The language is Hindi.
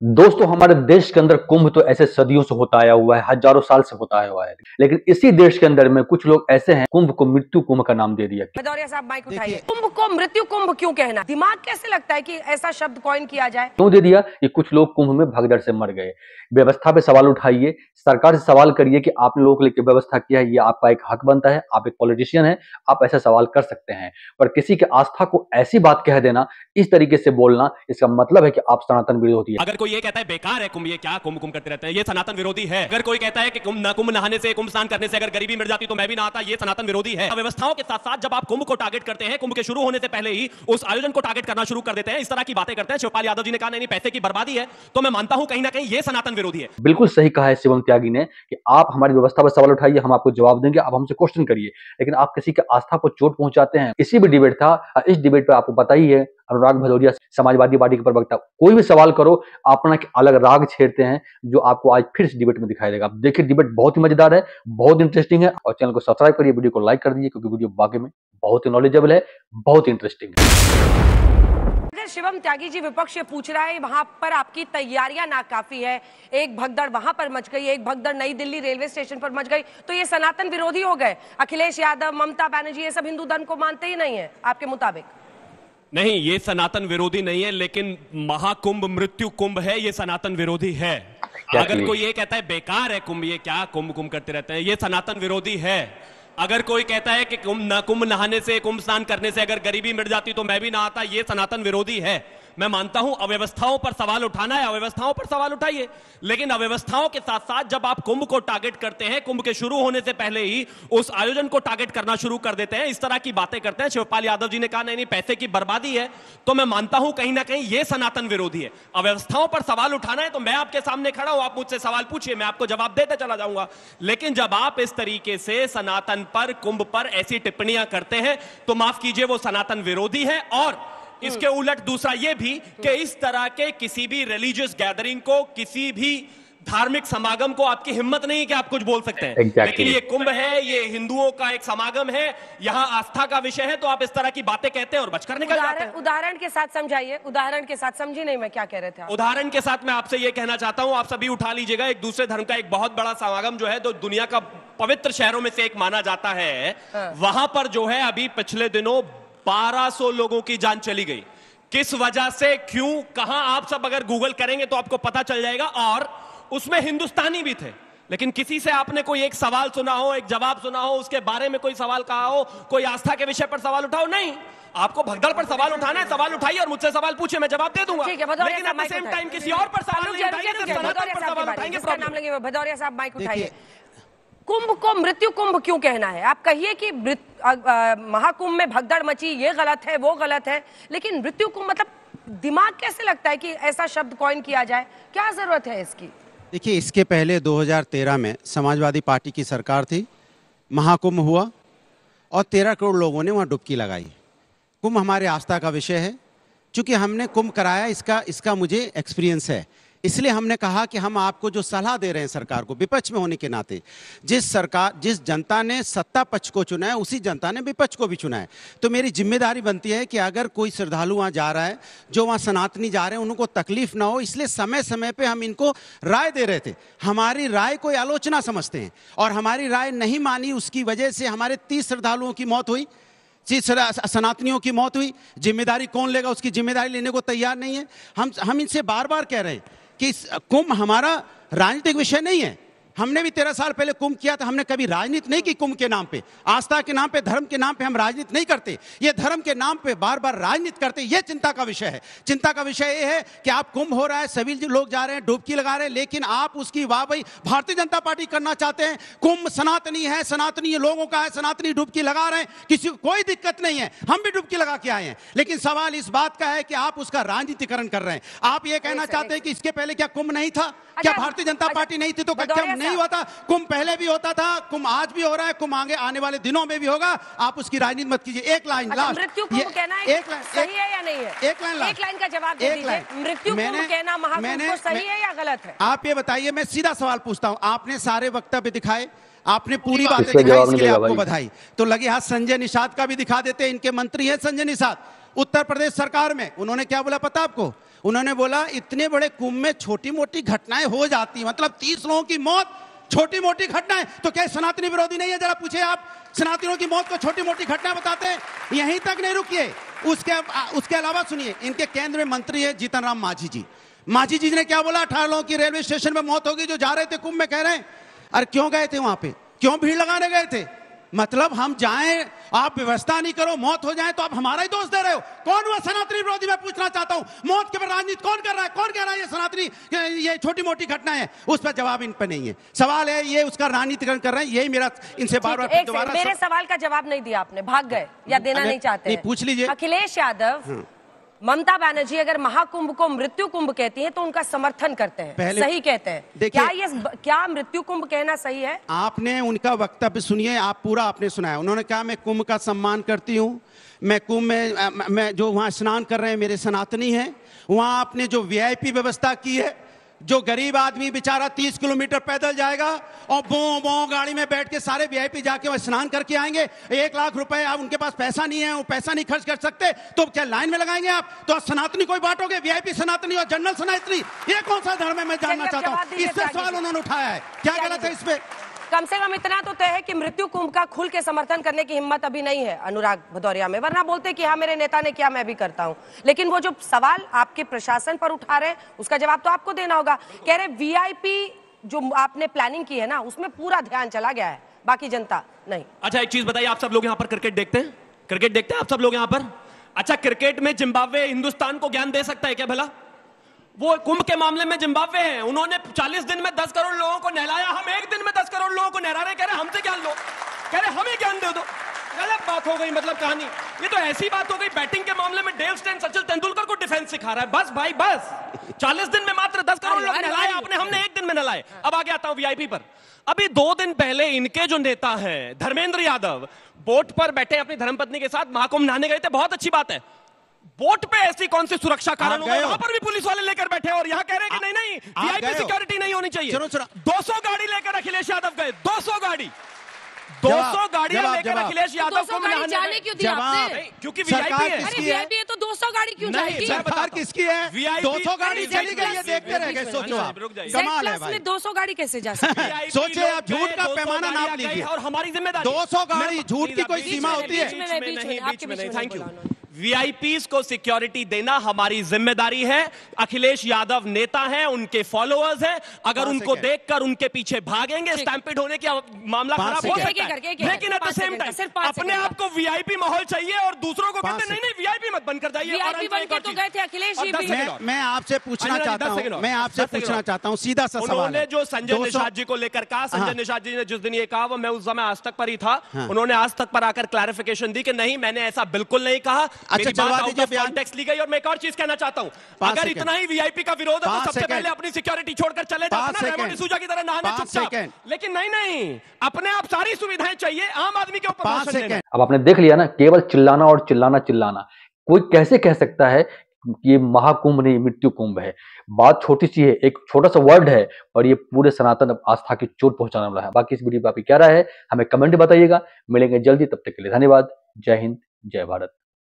दोस्तों, हमारे देश के अंदर कुंभ तो ऐसे सदियों से होता आया हुआ है, हजारों साल से होता आया हुआ है। लेकिन इसी देश के अंदर में कुछ लोग ऐसे हैं, कुंभ को मृत्यु कुंभ का नाम दे दिया। भदौरिया साहब माइक उठाइए। कुंभ को मृत्यु कुंभ क्यों कहना? दिमाग कैसे लगता है कि ऐसा शब्द कॉइन किया जाए? क्यों दे दिया कि कुछ लोग कुंभ में भगदड़ से मर गए। व्यवस्था पे सवाल उठाइए, सरकार से सवाल करिए कि आप लोगों के लिए व्यवस्था किया है, ये आपका एक हक बनता है, आप एक पॉलिटिशियन है, आप ऐसा सवाल कर सकते हैं। पर किसी के आस्था को ऐसी बात कह देना, इस तरीके से बोलना, इसका मतलब है कि आप सनातन विरोधी है। अगर कोई ये कहता है बेकार है कुंभ, ये क्या कुंभ कुंभ करते रहते हैं, ये सनातन विरोधी है। अगर कोई कहता है कि कुंभ नहाने से, कुंभ स्नान करने से अगर गरीबी मिट जाती तो मैं भी नहाता, ये सनातन विरोधी है। व्यवस्थाओं के साथ साथ जब आप कुंभ को टारगेट करते हैं, कुंभ के शुरू होने से पहले ही उस आयोजन को टारगेट करना शुरू कर देते हैं, इस तरह की बातें करते हैं। शिवपाल यादव जी ने कहा नहीं पैसे की बर्बादी है, तो मैं मानता हूं कहीं ना कहीं ये सनातन विरोधी है। बिल्कुल सही कहा है शिवम त्यागी ने कि आप हमारी व्यवस्था पर सवाल उठाइए, हम आपको जवाब देंगे, आप हमसे क्वेश्चन करिए। लेकिन आप किसी के आस्था को चोट पहुंचाते हैं। इसी भी डिबेट था, इस डिबेट पे आपको पता ही है, अनुराग भदौरिया समाजवादी पार्टी के प्रवक्ता, कोई भी सवाल करो अपना अलग राग छेड़ते हैं, जो आपको आज फिर इस डिबेट में दिखाई देगा। आप देखिए, डिबेट बहुत ही मजेदार है, बहुत इंटरेस्टिंग है। और चैनल को सब्सक्राइब करिए, वीडियो को लाइक कर दीजिए, क्योंकि वीडियो वाकई में बहुत ही नॉलेजेबल है, बहुत इंटरेस्टिंग है। शिवम त्यागी जी विपक्ष ये पूछ रहा है, वहां पर आपकी तैयारियां नाकाफी है, एक भगदड़ वहां पर मच गई, एक भगदड़ नई दिल्ली रेलवे स्टेशन पर मच गई, तो ये सनातन विरोधी हो गए। अखिलेश यादव, ममता बनर्जी, ये सब हिंदू धर्म को मानते ही नहीं है आपके मुताबिक? नहीं, ये सनातन विरोधी नहीं है, लेकिन महाकुंभ मृत्यु कुंभ है, ये सनातन विरोधी है। अगर कोई ये कहता है बेकार है कुंभ, ये क्या कुंभ कुंभ करते रहते हैं, ये सनातन विरोधी है। अगर कोई कहता है कि कुंभ नहाने से, कुंभ स्नान करने से अगर गरीबी मिट जाती तो मैं भी नहाता, ये सनातन विरोधी है। मैं मानता हूं अव्यवस्थाओं पर सवाल उठाना है, अव्यवस्थाओं पर सवाल उठाइए, लेकिन अव्यवस्थाओं के साथ साथ जब आप कुंभ को टारगेट करते हैं, कुंभ के शुरू होने से पहले ही उस आयोजन को टारगेट करना शुरू कर देते हैं, इस तरह की बातें करते हैं। शिवपाल यादव जी ने कहा नहीं पैसे की बर्बादी है, तो मैं मानता हूं कहीं ना कहीं यह सनातन विरोधी है। अव्यवस्थाओं पर सवाल उठाना है तो मैं आपके सामने खड़ा हूं, आप मुझसे सवाल पूछिए, मैं आपको जवाब देते चला जाऊंगा। लेकिन जब आप इस तरीके से सनातन पर, कुंभ पर ऐसी टिप्पणियां करते हैं तो माफ कीजिए, वो सनातन विरोधी है। और इसके उलट दूसरा यह भी कि इस तरह के किसी भी रिलीजियस गैदरिंग को, किसी भी धार्मिक समागम को आपकी हिम्मत नहीं कि आप कुछ बोल सकते हैं। लेकिन ये कुंभ है, ये हिंदुओं का एक समागम है, यहां आस्था का विषय है, तो आप इस तरह की बातें कहते हैं और बचकर निकल जाते हैं। उदाहरण के साथ समझाइए, उदाहरण के साथ। समझी नहीं मैं क्या कह रहे थे आप? उदाहरण के साथ मैं आपसे यह कहना चाहता हूं, आप सभी उठा लीजिएगा, एक दूसरे धर्म का एक बहुत बड़ा समागम जो है, तो दुनिया का पवित्र शहरों में से एक माना जाता है, वहां पर जो है अभी पिछले दिनों 1200 लोगों की जान चली गई। किस वजह से, क्यों, कहां, आप सब अगर गूगल करेंगे तो आपको पता चल जाएगा। और उसमें हिंदुस्तानी भी थे। लेकिन किसी से आपने कोई एक सवाल सुना हो, एक जवाब सुना हो, उसके बारे में कोई सवाल कहा हो, कोई आस्था के विषय पर सवाल उठाओ? नहीं, आपको भगदड़ पर सवाल उठाना है, सवाल उठाइए और मुझसे सवाल पूछिए, मैं जवाब दे दूंगा। लेकिन एट द सेम टाइम किसी और पर सवाल नहीं उठाएंगे। भदौरिया साहब माइक उठाइए। कुंभ को मृत्यु कुंभ क्यों कहना है? आप कहिए कि महाकुंभ में भगदड़ मची, ये गलत है, वो गलत है, लेकिन मृत्यु कुंभ मतलब दिमाग कैसे लगता है कि ऐसा शब्द कॉइन किया जाए? क्या जरूरत है इसकी? देखिए, इसके पहले 2013 में समाजवादी पार्टी की सरकार थी, महाकुंभ हुआ और 13 करोड़ लोगों ने वहाँ डुबकी लगाई। कुंभ हमारे आस्था का विषय है, चूंकि हमने कुंभ कराया, इसका मुझे एक्सपीरियंस है, इसलिए हमने कहा कि हम आपको जो सलाह दे रहे हैं सरकार को, विपक्ष में होने के नाते, जिस जनता ने सत्ता पक्ष को चुना है, उसी जनता ने विपक्ष को भी चुना है। तो मेरी जिम्मेदारी बनती है कि अगर कोई श्रद्धालु वहाँ जा रहा है, जो वहाँ सनातनी जा रहे हैं, उनको तकलीफ ना हो, इसलिए समय समय पे हम इनको राय दे रहे थे। हमारी राय कोई आलोचना समझते हैं और हमारी राय नहीं मानी, उसकी वजह से हमारे 30 श्रद्धालुओं की मौत हुई, 30 सनातनियों की मौत हुई। जिम्मेदारी कौन लेगा? उसकी जिम्मेदारी लेने को तैयार नहीं है। हम इनसे बार बार कह रहे हैं कि कुंभ हमारा राजनीतिक विषय नहीं है। हमने भी 13 साल पहले कुंभ किया था, हमने कभी राजनीति नहीं की कुंभ के नाम पे, आस्था के नाम पे, धर्म के नाम पे हम राजनीति नहीं करते। ये धर्म के नाम पे बार बार राजनीति करते, ये चिंता का विषय है। चिंता का विषय ये है कि आप कुंभ हो रहा है, सभी लोग जा रहे हैं, डुबकी लगा रहे हैं, लेकिन आप उसकी वाहवाही भारतीय जनता पार्टी करना चाहते हैं। कुंभ सनातनी है, सनातनी लोगों का है, सनातनी डुबकी लगा रहे हैं, किसी को कोई दिक्कत नहीं है, हम भी डुबकी लगा के आए हैं। लेकिन सवाल इस बात का है कि आप उसका राजनीतिकरण कर रहे हैं। आप ये कहना चाहते हैं कि इसके पहले क्या कुंभ नहीं था? क्या भारतीय जनता पार्टी नहीं थी तो क्या नहीं हुआ था? कुंभ पहले भी होता था, कुंभ आज भी हो रहा है, कुंभ आगे आने वाले दिनों में भी होगा। आप उसकी राजनीति मत कीजिए। एक लाइन लास्ट, मृत्यु कुंभ कहना है, एक लाइन सही है या नहीं है? एक लाइन का जवाब दे दीजिए। मृत्यु कुंभ कहना महाकुंभ को सही है या गलत है? आप ये बताइए। मैं सीधा सवाल पूछता हूं, आपने सारे वक्तव्य दिखाए, आपने पूरी बातें दिखाई, इसके लिए आपको बधाई। तो लगे हाथ संजय निषाद का भी दिखा देते, इनके मंत्री हैं संजय निषाद, उत्तर प्रदेश सरकार में। उन्होंने क्या बोला पता आपको? उन्होंने बोला इतने बड़े कुंभ में छोटी मोटी घटनाएं हो जाती, मतलब 30 लोगों की मौत छोटी मोटी घटनाएं, तो क्या सनातनी विरोधी नहीं है? जरा पूछे आप, सनातनियों की मौत को छोटी मोटी घटना बताते हैं। यहीं तक नहीं रुकिए, उसके अलावा सुनिए, इनके केंद्र में मंत्री है जीतन राम मांझी जी। मांझी जी ने क्या बोला? 18 लोगों की रेलवे स्टेशन में मौत होगी जो जा रहे थे कुंभ में। कह रहे हैं अरे क्यों गए थे वहां पे, क्यों भीड़ लगाने गए थे? मतलब हम जाएं, आप व्यवस्था नहीं करो, मौत हो जाए तो आप हमारा ही दोष दे रहे हो। कौन हुआ सनातनी विरोधी? मैं पूछना चाहता हूं, मौत के पर राजनीति कौन कर रहा है? कौन कह रहा है ये सनातनी, ये छोटी मोटी घटना है? उस पर जवाब इन पर नहीं है। सवाल है ये उसका राजनीतिकरण कर रहे हैं, यही मेरा इनसे बार-बार दोबारा। मेरे सवाल का जवाब नहीं दिया आपने, भाग गए या देना नहीं चाहते हैं? पूछ लीजिए। अखिलेश यादव, ममता बनर्जी अगर महाकुंभ को मृत्यु कुंभ कहती हैं तो उनका समर्थन करते हैं, सही कहते हैं। क्या मृत्यु कुंभ कहना सही है? आपने उनका वक्तव्य सुनिए, आप पूरा आपने सुनाया। उन्होंने कहा मैं कुंभ का सम्मान करती हूं, मैं कुंभ में मैं जो वहां स्नान कर रहे हैं मेरे सनातनी हैं, वहां आपने जो वीआईपी व्यवस्था की है, जो गरीब आदमी बेचारा 30 किलोमीटर पैदल जाएगा और बो गाड़ी में बैठ के सारे वीआईपी जाके वह स्नान करके आएंगे। 1 लाख रुपए, आप उनके पास पैसा नहीं है, वो पैसा नहीं खर्च कर सकते, तो क्या लाइन में लगाएंगे आप? तो सनातनी कोई बांटोगे, वीआईपी सनातनी और जनरल सनातनी, ये कौन सा धर्म है? मैं जानना चाहता हूँ। इससे सवाल उन्होंने उठाया है, क्या गलत है इसमें? कम से कम इतना तो तय है कि मृत्यु कुंभ का खुल के समर्थन करने की हिम्मत अभी नहीं है अनुराग भदौरिया में, वरना बोलते कि हाँ मेरे नेता ने किया मैं भी करता हूं। लेकिन वो जो सवाल आपके प्रशासन पर उठा रहे हैं उसका जवाब तो आपको देना होगा। कह रहे वीआईपी जो आपने प्लानिंग की है ना, उसमें पूरा ध्यान चला गया है, बाकी जनता नहीं। अच्छा एक चीज बताइए, आप सब लोग यहाँ पर क्रिकेट देखते हैं? क्रिकेट देखते हैं आप सब लोग यहाँ पर? अच्छा, क्रिकेट में जिम्बाब्वे हिंदुस्तान को ज्ञान दे सकता है क्या भला? वो कुंभ के मामले में जिम्बाब्वे है, उन्होंने 40 दिन में 10 करोड़ लोगों को नहलाया, हम 1 दिन में 10 करोड़ लोगों को नहला रहे। कह रहे हमसे ज्ञान लो, कह रहे हमें ज्ञान दे दो। गलत बात हो गई, मतलब कहानी ये तो ऐसी बात हो गई। बैटिंग के मामले में डेव स्टेन सचिन तेंदुलकर को डिफेंस सिखा रहा है। बस भाई बस, 40 दिन में मात्र 10 करोड़ लोग नहलाए आपने, हमने 1 दिन में नहलाए। अब आगे आता हूं वीआईपी पर। अभी 2 दिन पहले इनके जो नेता हैं धर्मेंद्र यादव, बोट पर बैठे अपनी धर्मपत्नी के साथ महाकुंभ नहाने गए थे, बहुत अच्छी बात है। बोट पे ऐसी कौन सी सुरक्षा कारण होगा? वहां पर भी पुलिस वाले लेकर बैठे और यहाँ कह रहे हैं कि नहीं वीआईपी सिक्योरिटी नहीं होनी चाहिए। 200 गाड़ी लेकर अखिलेश यादव गए, 200 गाड़ी लेकर अखिलेश यादव को जाने क्यों दिया आपने? क्योंकि वीआईपी है। अरे वीआईपी है तो 200 गाड़ी क्यों जाएगी? सरकार किसकी है? 200 गाड़ी चली गई है, देखते रह गए। सोचो आप, कमाल है भाई। 200 गाड़ी कैसे जा सकती है? सोचिए आप, झूठ का पैमाना नाप लीजिए और हमारी जिम्मेदारी। 200 गाड़ी, झूठ की कोई सीमा होती है? Thank you. वीआईपीज को सिक्योरिटी देना हमारी जिम्मेदारी है। अखिलेश यादव नेता हैं, उनके फॉलोअर्स हैं, अगर उनको देखकर उनके पीछे भागेंगे, स्टैम्पिड होने की मामला खराब हो सकता है। लेकिन एट द सेम टाइम अपने आप को वीआईपी माहौल चाहिए और दूसरों को कहते नहीं वीआईपी मत बनकर जाइए। वीआईपी बनकर तो गए थे अखिलेश जी भी। मैं आपसे पूछना चाहता हूँ, सीधा सा सवाल है। जो संजय निषाद जी को लेकर कहा, संजय निषाद जी ने जिस दिन ये कहा वो मैं उस समय आज तक पर ही था, उन्होंने आज तक पर आकर क्लैरिफिकेशन दी कि नहीं मैंने ऐसा बिल्कुल नहीं कहा। अच्छा, चलवा दीजिए बयान। टैक्स ली गई। और मैं एक और चीज कहना चाहता हूं, अगर इतना ही वीआईपी का विरोध है तो सबसे पहले अपनी सिक्योरिटी छोड़कर चले जाते ना सूजा की तरह नहाने चुपचाप। लेकिन नहीं, अपने आप सारी सुविधाएं चाहिए, आम आदमी के ऊपर। अब आपने देख लिया ना, केवल चिल्लाना और चिल्लाना। कोई कैसे कह सकता है ये महाकुंभ नहीं मृत्यु कुंभ है? बात छोटी सी है, एक छोटा सा वर्ड है और ये पूरे सनातन आस्था की चोट पहुंचाने वाला है। बाकी इस वीडियो पर आपकी क्या राय है हमें कमेंट बताइएगा। मिलेंगे जल्दी, तब तक के लिए धन्यवाद। जय हिंद, जय भारत।